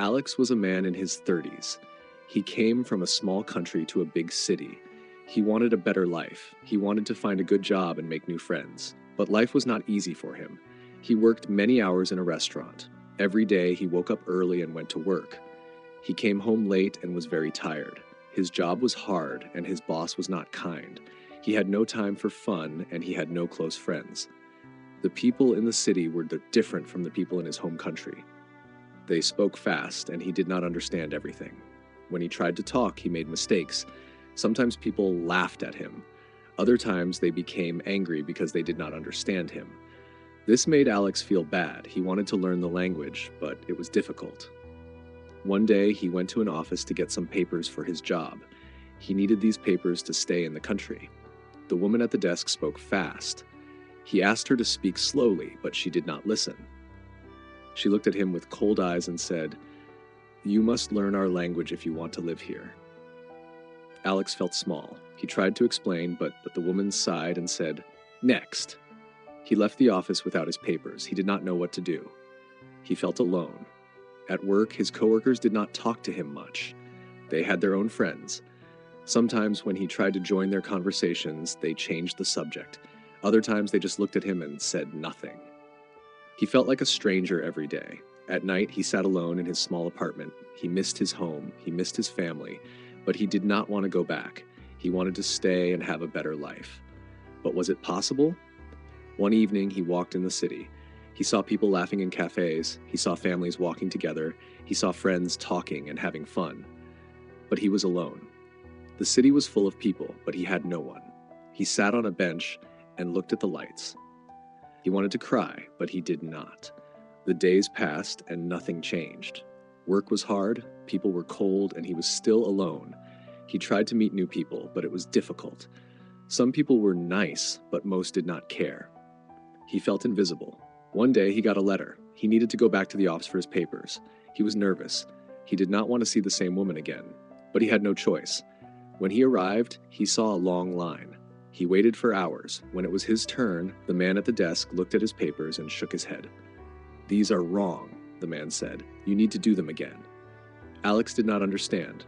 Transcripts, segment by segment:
Alex was a man in his 30s. He came from a small country to a big city. He wanted a better life. He wanted to find a good job and make new friends. But life was not easy for him. He worked many hours in a restaurant. Every day he woke up early and went to work. He came home late and was very tired. His job was hard and his boss was not kind. He had no time for fun and he had no close friends. The people in the city were different from the people in his home country. They spoke fast and he did not understand everything. When he tried to talk, he made mistakes. Sometimes people laughed at him. Other times they became angry because they did not understand him. This made Alex feel bad. He wanted to learn the language, but it was difficult. One day he went to an office to get some papers for his job. He needed these papers to stay in the country. The woman at the desk spoke fast. He asked her to speak slowly, but she did not listen. She looked at him with cold eyes and said, "You must learn our language if you want to live here." Alex felt small. He tried to explain, but the woman sighed and said, "Next." He left the office without his papers. He did not know what to do. He felt alone. At work, his coworkers did not talk to him much. They had their own friends. Sometimes when he tried to join their conversations, they changed the subject. Other times they just looked at him and said nothing. He felt like a stranger every day. At night, he sat alone in his small apartment. He missed his home. He missed his family. But he did not want to go back. He wanted to stay and have a better life. But was it possible? One evening, he walked in the city. He saw people laughing in cafes. He saw families walking together. He saw friends talking and having fun. But he was alone. The city was full of people, but he had no one. He sat on a bench and looked at the lights. He wanted to cry, but he did not. The days passed and nothing changed. Work was hard, people were cold, and he was still alone. He tried to meet new people, but it was difficult. Some people were nice, but most did not care. He felt invisible. One day he got a letter. He needed to go back to the office for his papers. He was nervous. He did not want to see the same woman again, but he had no choice. When he arrived, he saw a long line. He waited for hours. When it was his turn, the man at the desk looked at his papers and shook his head. "These are wrong," the man said. "You need to do them again." Alex did not understand.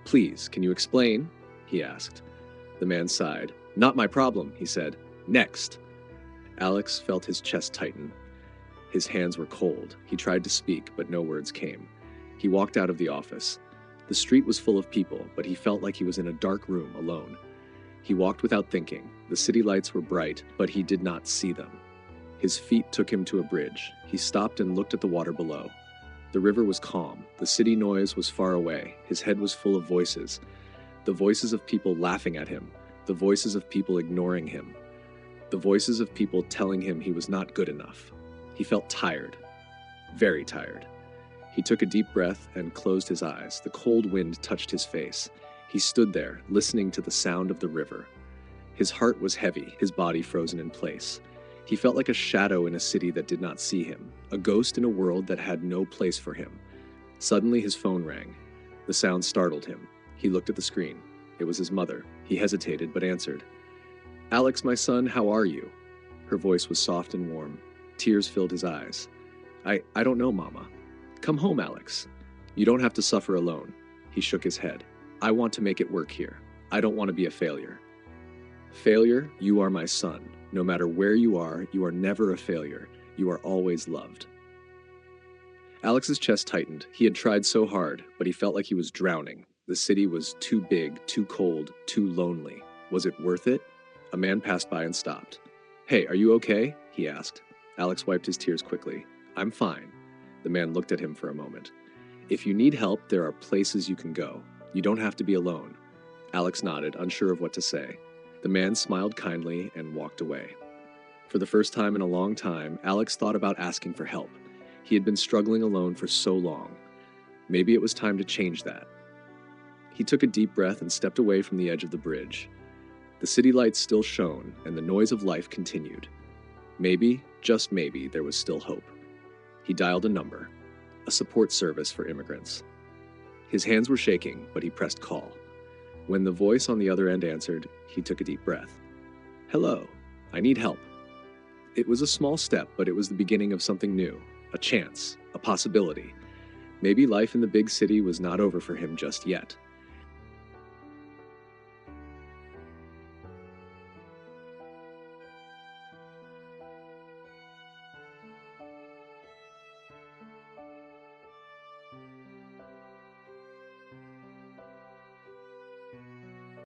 "Please, can you explain?" he asked. The man sighed. "Not my problem," he said. "Next." Alex felt his chest tighten. His hands were cold. He tried to speak, but no words came. He walked out of the office. The street was full of people, but he felt like he was in a dark room alone. He walked without thinking. The city lights were bright, but he did not see them. His feet took him to a bridge. He stopped and looked at the water below. The river was calm. The city noise was far away. His head was full of voices. The voices of people laughing at him. The voices of people ignoring him. The voices of people telling him he was not good enough. He felt tired. Very tired. He took a deep breath and closed his eyes. The cold wind touched his face. He stood there, listening to the sound of the river. His heart was heavy, his body frozen in place. He felt like a shadow in a city that did not see him, a ghost in a world that had no place for him. Suddenly his phone rang. The sound startled him. He looked at the screen. It was his mother. He hesitated, but answered. "Alex, my son, how are you?" Her voice was soft and warm. Tears filled his eyes. I don't know, Mama." "Come home, Alex. You don't have to suffer alone." He shook his head. "I want to make it work here. I don't want to be a failure." "Failure, you are my son. No matter where you are never a failure. You are always loved." Alex's chest tightened. He had tried so hard, but he felt like he was drowning. The city was too big, too cold, too lonely. Was it worth it? A man passed by and stopped. "Hey, are you okay?" he asked. Alex wiped his tears quickly. "I'm fine." The man looked at him for a moment. "If you need help, there are places you can go. You don't have to be alone." Alex nodded, unsure of what to say. The man smiled kindly and walked away. For the first time in a long time, Alex thought about asking for help. He had been struggling alone for so long. Maybe it was time to change that. He took a deep breath and stepped away from the edge of the bridge. The city lights still shone, and the noise of life continued. Maybe, just maybe, there was still hope. He dialed a number, a support service for immigrants. His hands were shaking, but he pressed call. When the voice on the other end answered, he took a deep breath. "Hello, I need help." It was a small step, but it was the beginning of something new, a chance, a possibility. Maybe life in the big city was not over for him just yet.